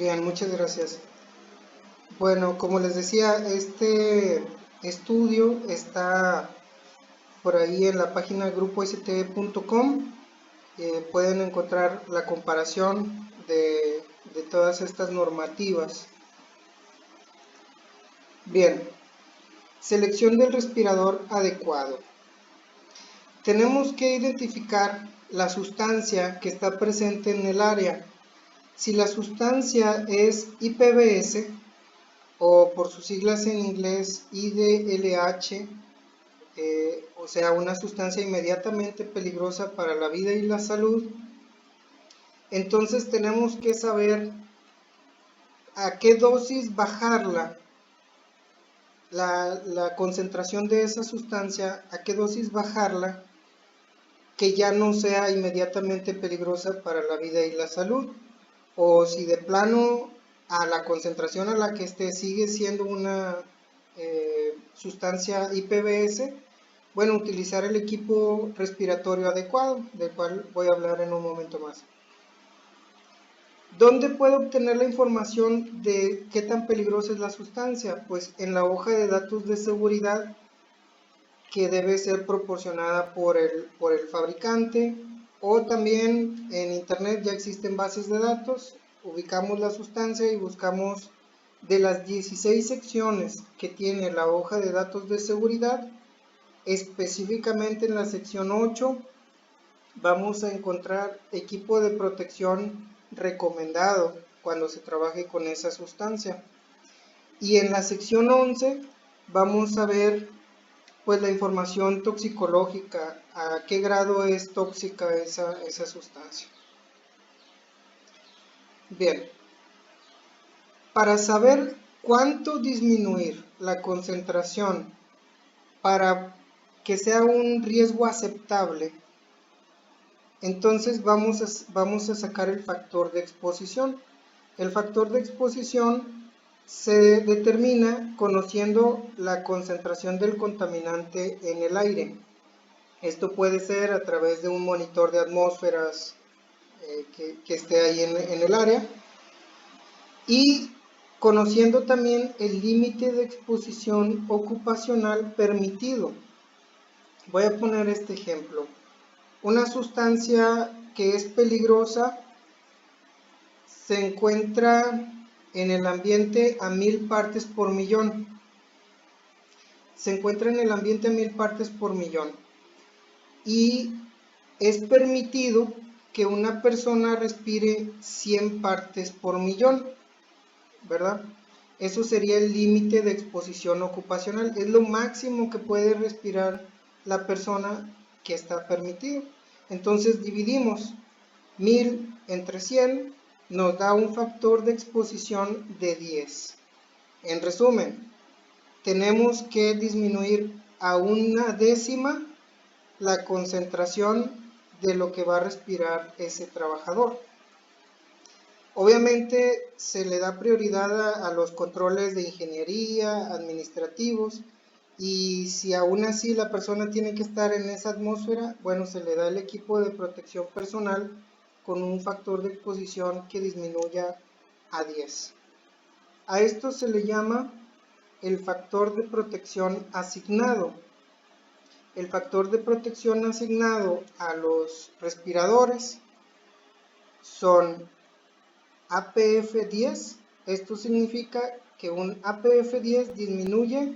Bien, muchas gracias. Bueno, como les decía, este estudio está por ahí en la página grupost.com. Pueden encontrar la comparación de todas estas normativas. Bien, selección del respirador adecuado. Tenemos que identificar la sustancia que está presente en el área. Si la sustancia es IPBS, o por sus siglas en inglés IDLH, o sea, una sustancia inmediatamente peligrosa para la vida y la salud, entonces tenemos que saber a qué dosis bajarla, la concentración de esa sustancia, a qué dosis bajarla, que ya no sea inmediatamente peligrosa para la vida y la salud, o si de plano a la concentración a la que esté sigue siendo una sustancia IPBS, bueno, utilizar el equipo respiratorio adecuado, del cual voy a hablar en un momento más. ¿Dónde puedo obtener la información de qué tan peligrosa es la sustancia? Pues en la hoja de datos de seguridad, que debe ser proporcionada por el fabricante, o también en internet ya existen bases de datos. Ubicamos la sustancia y buscamos de las 16 secciones que tiene la hoja de datos de seguridad. Específicamente en la sección 8 vamos a encontrar equipo de protección recomendado cuando se trabaje con esa sustancia, y en la sección 11 vamos a ver pues la información toxicológica, a qué grado es tóxica esa sustancia. Bien, para saber cuánto disminuir la concentración para que sea un riesgo aceptable, entonces vamos a sacar el factor de exposición. El factor de exposición se determina conociendo la concentración del contaminante en el aire. Esto puede ser a través de un monitor de atmósferas que esté ahí en el área, y conociendo también el límite de exposición ocupacional permitido. Voy a poner este ejemplo. Una sustancia que es peligrosa se encuentra en el ambiente a 1000 partes por millón. Se encuentra en el ambiente a 1000 partes por millón. Y es permitido que una persona respire 100 partes por millón, ¿verdad? Eso sería el límite de exposición ocupacional. Es lo máximo que puede respirar la persona que está permitido. Entonces dividimos 1000 entre 100, nos da un factor de exposición de 10. En resumen, tenemos que disminuir a una décima la concentración de lo que va a respirar ese trabajador. Obviamente se le da prioridad a los controles de ingeniería, administrativos, y si aún así la persona tiene que estar en esa atmósfera, bueno, se le da el equipo de protección personal con un factor de exposición que disminuya a 10. A esto se le llama el factor de protección asignado. El factor de protección asignado a los respiradores son APF 10. Esto significa que un APF 10 disminuye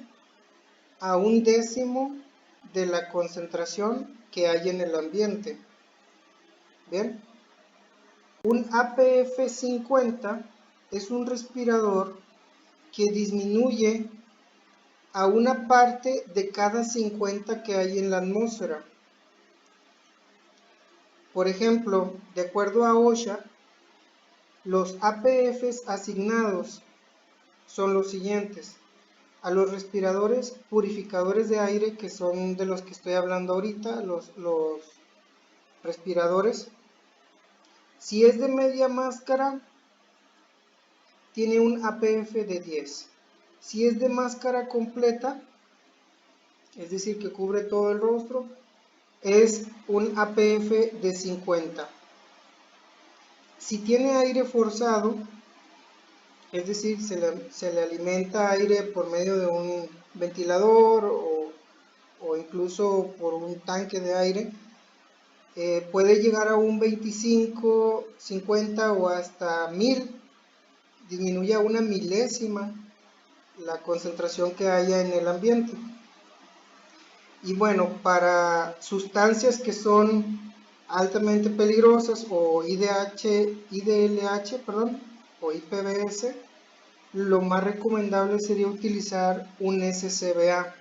a un décimo de la concentración que hay en el ambiente. Bien, un APF 50 es un respirador que disminuye a una parte de cada 50 que hay en la atmósfera. Por ejemplo, de acuerdo a OSHA, los APFs asignados son los siguientes: a los respiradores purificadores de aire, que son de los que estoy hablando ahorita, los respiradores, si es de media máscara, tiene un APF de 10. Si es de máscara completa, es decir, que cubre todo el rostro, es un APF de 50. Si tiene aire forzado, es decir, se le alimenta aire por medio de un ventilador o incluso por un tanque de aire, puede llegar a un 25, 50 o hasta 1000, disminuye a una milésima la concentración que haya en el ambiente. Y bueno, para sustancias que son altamente peligrosas o IDLH, o IPBS, lo más recomendable sería utilizar un SCBA,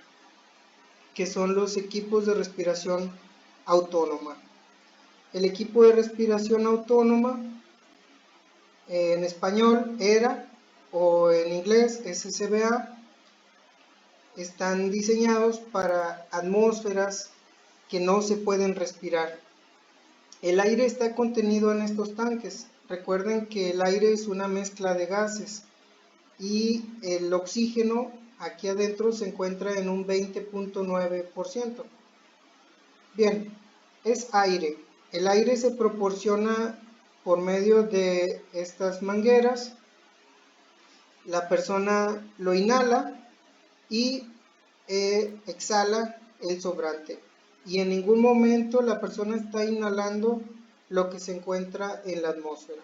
que son los equipos de respiración autónoma. El equipo de respiración autónoma, en español ERA o en inglés SCBA, están diseñados para atmósferas que no se pueden respirar. El aire está contenido en estos tanques. Recuerden que el aire es una mezcla de gases y el oxígeno aquí adentro se encuentra en un 20.9%. Bien, es aire. El aire se proporciona por medio de estas mangueras. La persona lo inhala y exhala el sobrante, y en ningún momento la persona está inhalando lo que se encuentra en la atmósfera.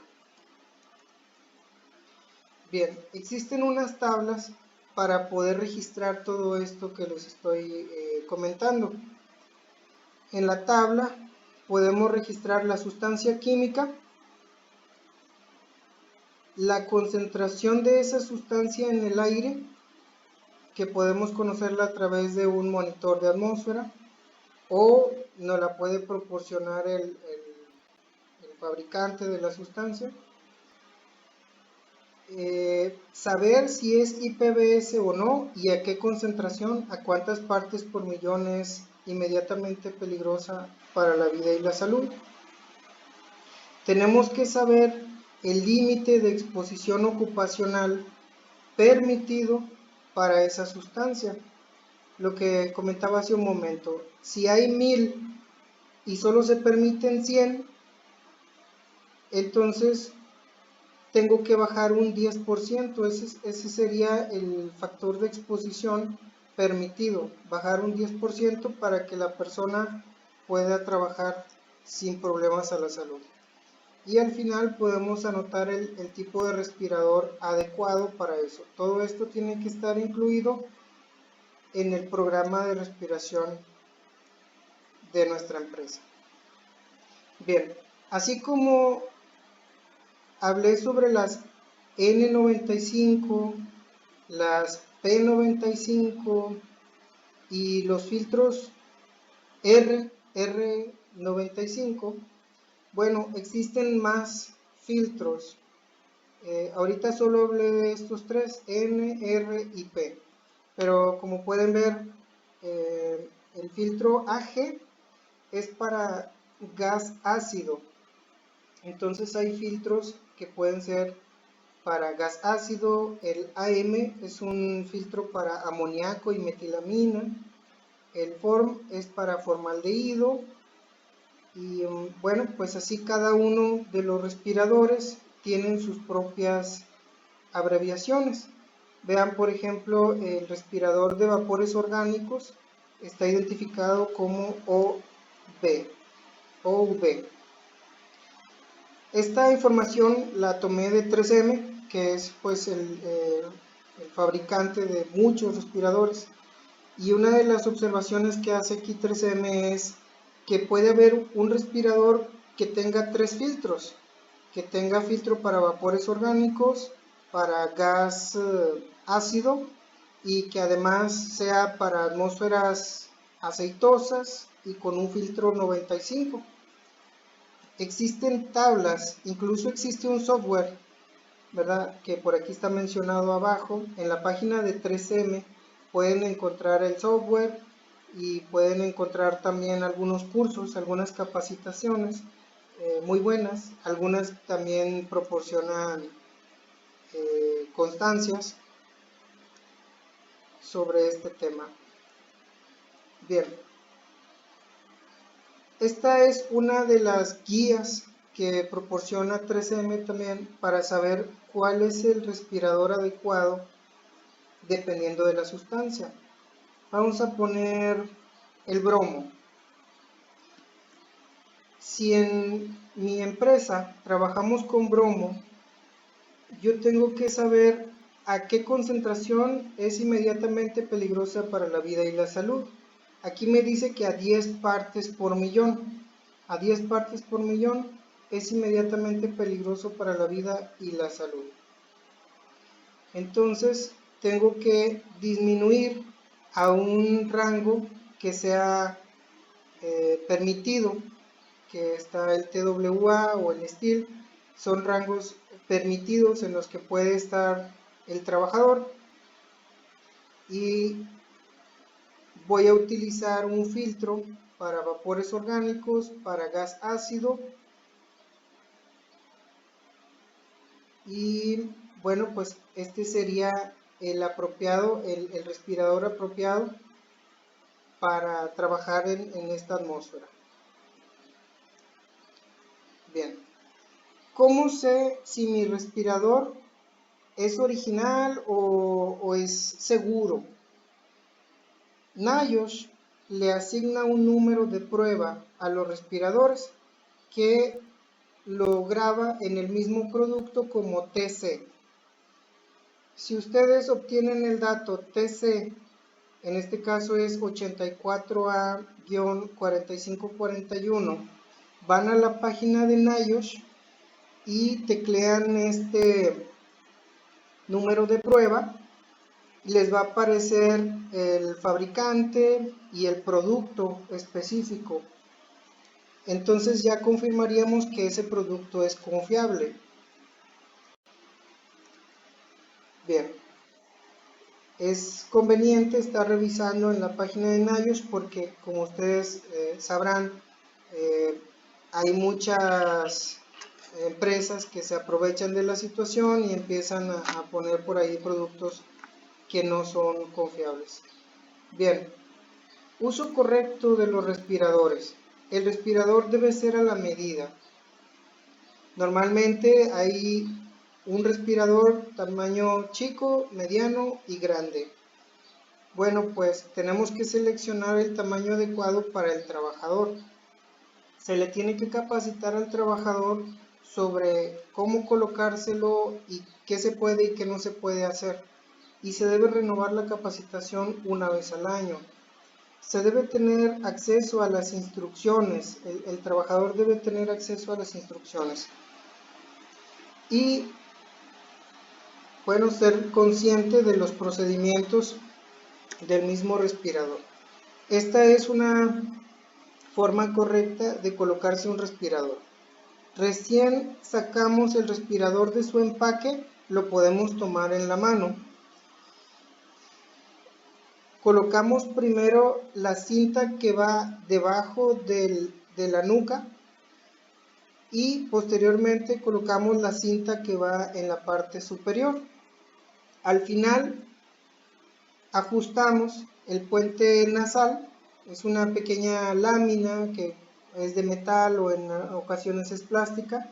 Bien, existen unas tablas para poder registrar todo esto que les estoy comentando. En la tabla podemos registrar la sustancia química, la concentración de esa sustancia en el aire, que podemos conocerla a través de un monitor de atmósfera, o nos la puede proporcionar el fabricante de la sustancia. Saber si es IPBS o no y a qué concentración, a cuántas partes por millón es inmediatamente peligrosa para la vida y la salud. Tenemos que saber el límite de exposición ocupacional permitido para esa sustancia. Lo que comentaba hace un momento, si hay 1000 y solo se permiten 100, entonces tengo que bajar un 10%, ese sería el factor de exposición permitido, bajar un 10% para que la persona pueda trabajar sin problemas a la salud. Y al final podemos anotar el tipo de respirador adecuado para eso. Todo esto tiene que estar incluido en el programa de respiración de nuestra empresa. Bien, así como hablé sobre las N95, las P95 y los filtros R95. Bueno, existen más filtros. Ahorita solo hablé de estos tres, N, R y P. Pero como pueden ver, el filtro AG es para gas ácido. Entonces hay filtros que pueden ser para gas ácido. El AM es un filtro para amoníaco y metilamina. El FORM es para formaldehído. Y bueno, pues así cada uno de los respiradores tienen sus propias abreviaciones. Vean, por ejemplo, el respirador de vapores orgánicos está identificado como OV. Esta información la tomé de 3M, que es pues el fabricante de muchos respiradores, y una de las observaciones que hace aquí 3M es que puede haber un respirador que tenga 3 filtros, que tenga filtro para vapores orgánicos, para gas ácido, y que además sea para atmósferas aceitosas y con un filtro 95. Existen tablas, incluso existe un software, ¿verdad?, que por aquí está mencionado abajo. En la página de 3M pueden encontrar el software y pueden encontrar también algunos cursos, algunas capacitaciones muy buenas. Algunas también proporcionan constancias sobre este tema. Bien, esta es una de las guías que proporciona 3M también para saber cuál es el respirador adecuado dependiendo de la sustancia. Vamos a poner el bromo. Si en mi empresa trabajamos con bromo, yo tengo que saber a qué concentración es inmediatamente peligrosa para la vida y la salud. Aquí me dice que a 10 partes por millón. A 10 partes por millón es inmediatamente peligroso para la vida y la salud. Entonces tengo que disminuir a un rango que sea permitido, que está el TWA o el STIL, son rangos permitidos en los que puede estar el trabajador, y voy a utilizar un filtro para vapores orgánicos, para gas ácido, y bueno, pues este sería el apropiado, el respirador apropiado para trabajar en esta atmósfera. Bien, ¿cómo sé si mi respirador es original o es seguro? NIOSH le asigna un número de prueba a los respiradores que lo graba en el mismo producto como TC. Si ustedes obtienen el dato TC, en este caso es 84A-4541, van a la página de NIOSH y teclean este número de prueba, y les va a aparecer el fabricante y el producto específico. Entonces ya confirmaríamos que ese producto es confiable. Bien, es conveniente estar revisando en la página de NIOSH porque, como ustedes sabrán, hay muchas empresas que se aprovechan de la situación y empiezan a poner por ahí productos que no son confiables. Bien, uso correcto de los respiradores. El respirador debe ser a la medida. Normalmente hay un respirador tamaño chico, mediano y grande. Bueno, pues tenemos que seleccionar el tamaño adecuado para el trabajador. Se le tiene que capacitar al trabajador sobre cómo colocárselo y qué se puede y qué no se puede hacer. Y se debe renovar la capacitación una vez al año. Se debe tener acceso a las instrucciones, el trabajador debe tener acceso a las instrucciones. Y bueno, ser consciente de los procedimientos del mismo respirador. Esta es una forma correcta de colocarse un respirador. Recién sacamos el respirador de su empaque, lo podemos tomar en la mano. Colocamos primero la cinta que va debajo de la nuca y posteriormente colocamos la cinta que va en la parte superior. Al final ajustamos el puente nasal, es una pequeña lámina que es de metal o en ocasiones es plástica,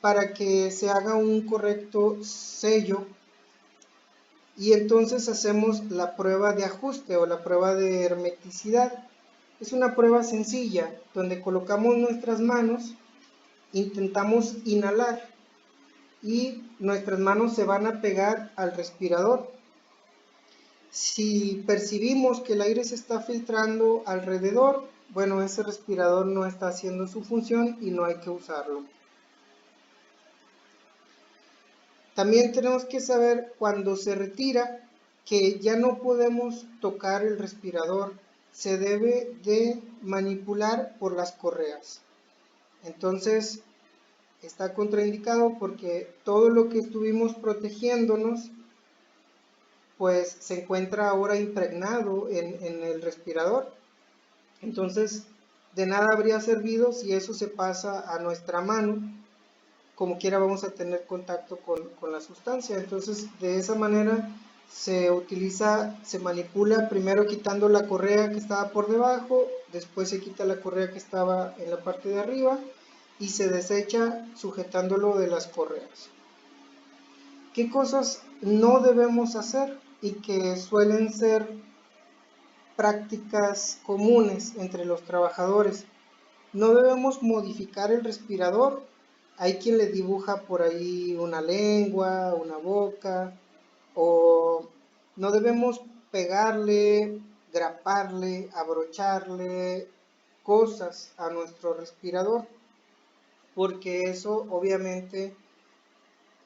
para que se haga un correcto sello, y entonces hacemos la prueba de ajuste o la prueba de hermeticidad. Es una prueba sencilla donde colocamos nuestras manos, intentamos inhalar y nuestras manos se van a pegar al respirador. Si percibimos que el aire se está filtrando alrededor, bueno, ese respirador no está haciendo su función y no hay que usarlo. También tenemos que saber cuando se retira que ya no podemos tocar el respirador, se debe de manipular por las correas. Entonces está contraindicado porque todo lo que estuvimos protegiéndonos pues se encuentra ahora impregnado en el respirador. Entonces de nada habría servido si eso se pasa a nuestra mano. Como quiera vamos a tener contacto con la sustancia. Entonces de esa manera se utiliza, se manipula primero quitando la correa que estaba por debajo, después se quita la correa que estaba en la parte de arriba y se desecha sujetándolo de las correas. ¿Qué cosas no debemos hacer y que suelen ser prácticas comunes entre los trabajadores? No debemos modificar el respirador. Hay quien le dibuja por ahí una lengua, una boca, o no debemos pegarle, graparle, abrocharle cosas a nuestro respirador, porque eso obviamente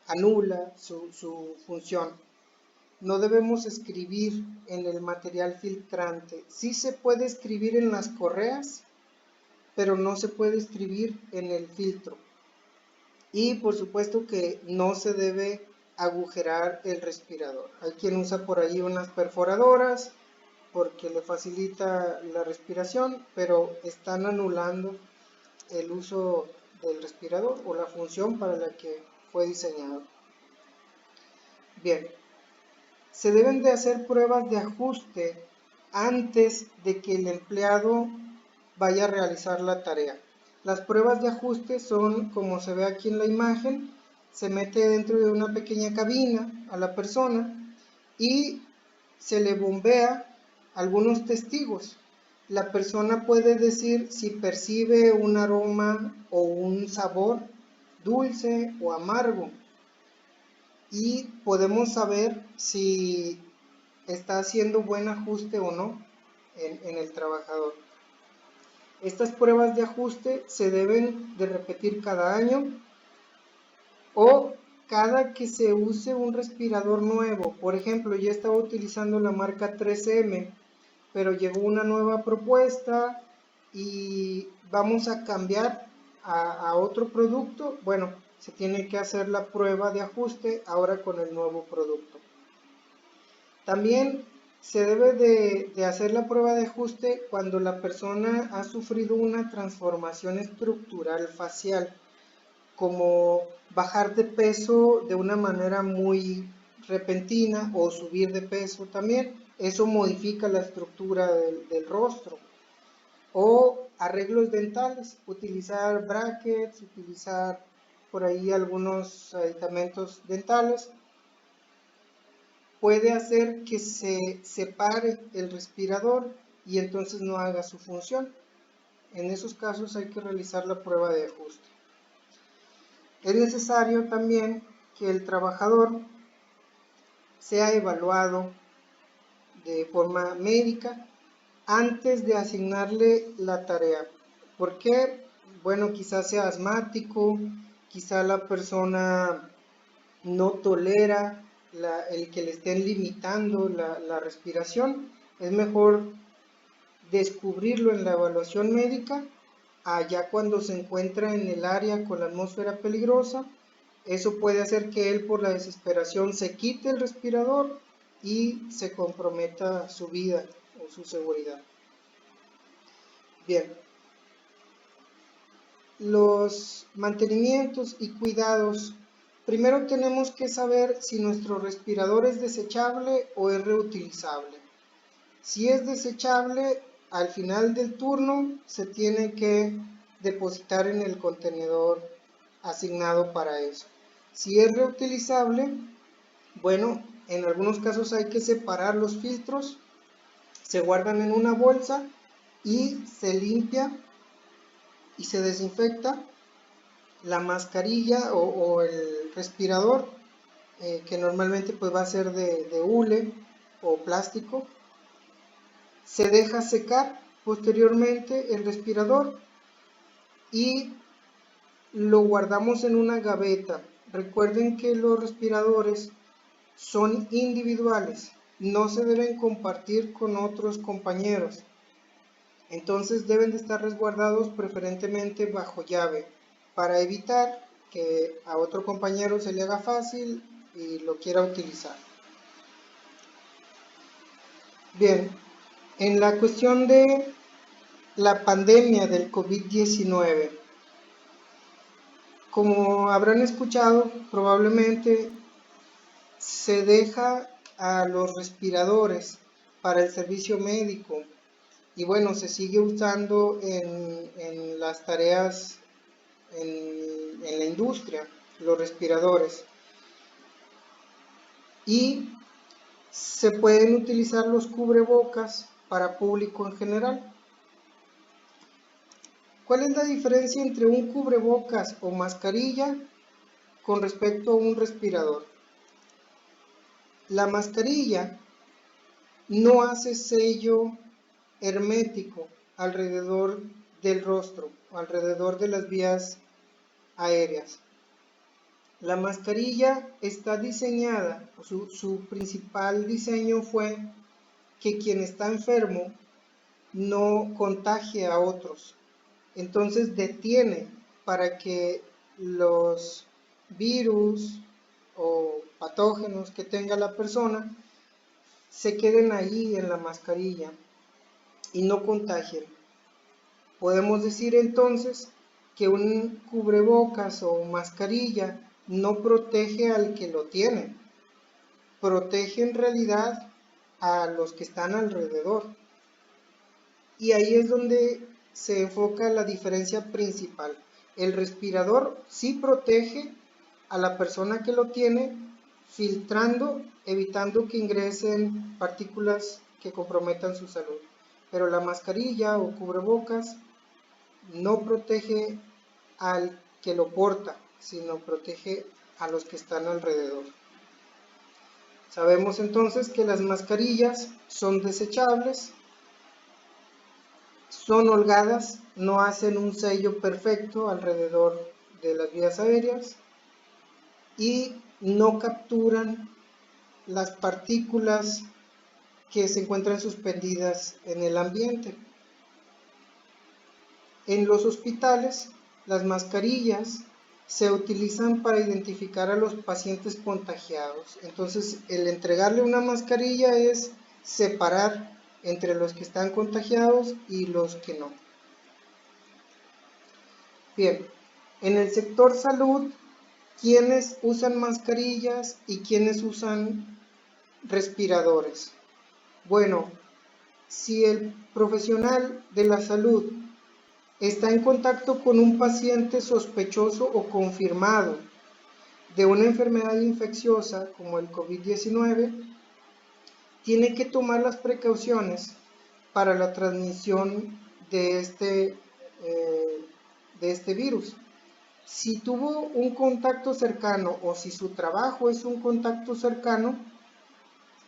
anula su función. No debemos escribir en el material filtrante. Sí se puede escribir en las correas, pero no se puede escribir en el filtro. Y por supuesto que no se debe agujerar el respirador. Hay quien usa por ahí unas perforadoras porque le facilita la respiración, pero están anulando el uso del respirador o la función para la que fue diseñado. Bien, se deben de hacer pruebas de ajuste antes de que el empleado vaya a realizar la tarea. Las pruebas de ajuste son, como se ve aquí en la imagen, se mete dentro de una pequeña cabina a la persona y se le bombea algunos testigos. La persona puede decir si percibe un aroma o un sabor dulce o amargo, y podemos saber si está haciendo buen ajuste o no en el trabajador. Estas pruebas de ajuste se deben de repetir cada año o cada que se use un respirador nuevo. Por ejemplo, yo estaba utilizando la marca 3M, pero llegó una nueva propuesta y vamos a cambiar a otro producto. Bueno, se tiene que hacer la prueba de ajuste ahora con el nuevo producto. También se debe de hacer la prueba de ajuste cuando la persona ha sufrido una transformación estructural facial, como bajar de peso de una manera muy repentina o subir de peso también. Eso modifica la estructura del rostro. O arreglos dentales, utilizar brackets, utilizar por ahí algunos aditamentos dentales, puede hacer que se separe el respirador y entonces no haga su función. En esos casos hay que realizar la prueba de ajuste. Es necesario también que el trabajador sea evaluado de forma médica antes de asignarle la tarea. ¿Por qué? Bueno, quizás sea asmático, quizá la persona no tolera el que le estén limitando la respiración. Es mejor descubrirlo en la evaluación médica, allá cuando se encuentra en el área con la atmósfera peligrosa. Eso puede hacer que él por la desesperación se quite el respirador y se comprometa su vida o su seguridad. Bien, los mantenimientos y cuidados. Primero tenemos que saber si nuestro respirador es desechable o es reutilizable. Si es desechable, al final del turno se tiene que depositar en el contenedor asignado para eso. Si es reutilizable, bueno, en algunos casos hay que separar los filtros, se guardan en una bolsa y se limpia y se desinfecta la mascarilla o el respirador, que normalmente pues va a ser de hule o plástico. Se deja secar posteriormente el respirador y lo guardamos en una gaveta. Recuerden que los respiradores son individuales, no se deben compartir con otros compañeros. Entonces deben de estar resguardados preferentemente bajo llave para evitar que a otro compañero se le haga fácil y lo quiera utilizar. Bien, en la cuestión de la pandemia del COVID-19, como habrán escuchado, probablemente se deja a los respiradores para el servicio médico y bueno, se sigue usando en las tareas en la industria, los respiradores. Y se pueden utilizar los cubrebocas para público en general. ¿Cuál es la diferencia entre un cubrebocas o mascarilla con respecto a un respirador? La mascarilla no hace sello hermético alrededor del rostro, alrededor de las vías aéreas. La mascarilla está diseñada, su principal diseño fue que quien está enfermo no contagie a otros. Entonces detiene para que los virus o patógenos que tenga la persona se queden ahí en la mascarilla y no contagien. Podemos decir entonces que un cubrebocas o mascarilla no protege al que lo tiene, protege en realidad a los que están alrededor. Y ahí es donde se enfoca la diferencia principal. El respirador sí protege a la persona que lo tiene, filtrando, evitando que ingresen partículas que comprometan su salud. Pero la mascarilla o cubrebocas no protege al que lo porta, sino protege a los que están alrededor. Sabemos entonces que las mascarillas son desechables, son holgadas, no hacen un sello perfecto alrededor de las vías aéreas y no capturan las partículas que se encuentran suspendidas en el ambiente. En los hospitales, las mascarillas se utilizan para identificar a los pacientes contagiados. Entonces, el entregarle una mascarilla es separar entre los que están contagiados y los que no. Bien, en el sector salud, ¿quiénes usan mascarillas y quiénes usan respiradores? Bueno, si el profesional de la salud está en contacto con un paciente sospechoso o confirmado de una enfermedad infecciosa como el COVID-19, tiene que tomar las precauciones para la transmisión de este virus. Si tuvo un contacto cercano o si su trabajo es un contacto cercano,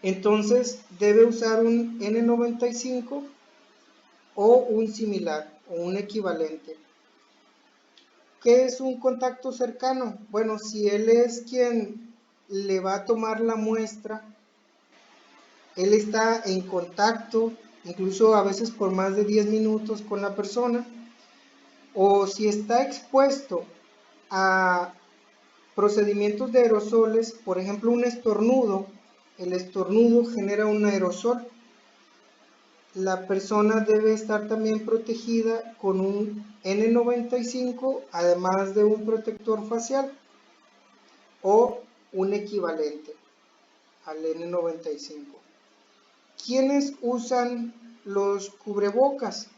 entonces debe usar un N95 o un similar o un equivalente. ¿Qué es un contacto cercano? Bueno, si él es quien le va a tomar la muestra, él está en contacto, incluso a veces por más de 10 minutos con la persona, o si está expuesto a procedimientos de aerosoles, por ejemplo un estornudo, el estornudo genera un aerosol. La persona debe estar también protegida con un N95, además de un protector facial o un equivalente al N95. ¿Quiénes usan los cubrebocas?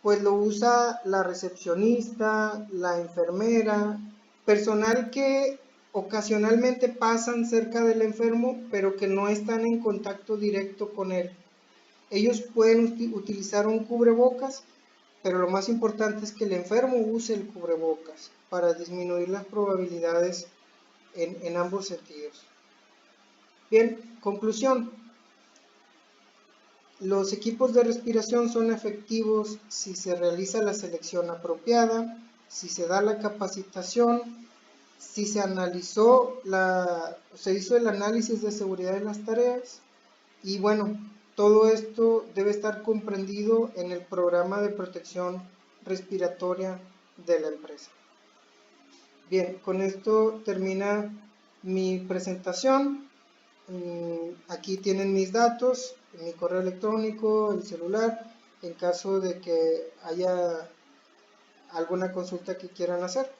Pues lo usa la recepcionista, la enfermera, personal que ocasionalmente pasan cerca del enfermo, pero que no están en contacto directo con él. Ellos pueden utilizar un cubrebocas, pero lo más importante es que el enfermo use el cubrebocas para disminuir las probabilidades en ambos sentidos. Bien, conclusión. Los equipos de respiración son efectivos si se realiza la selección apropiada, si se da la capacitación, si se hizo el análisis de seguridad de las tareas y bueno, todo esto debe estar comprendido en el programa de protección respiratoria de la empresa. Bien, con esto termina mi presentación. Aquí tienen mis datos, mi correo electrónico, el celular, en caso de que haya alguna consulta que quieran hacer.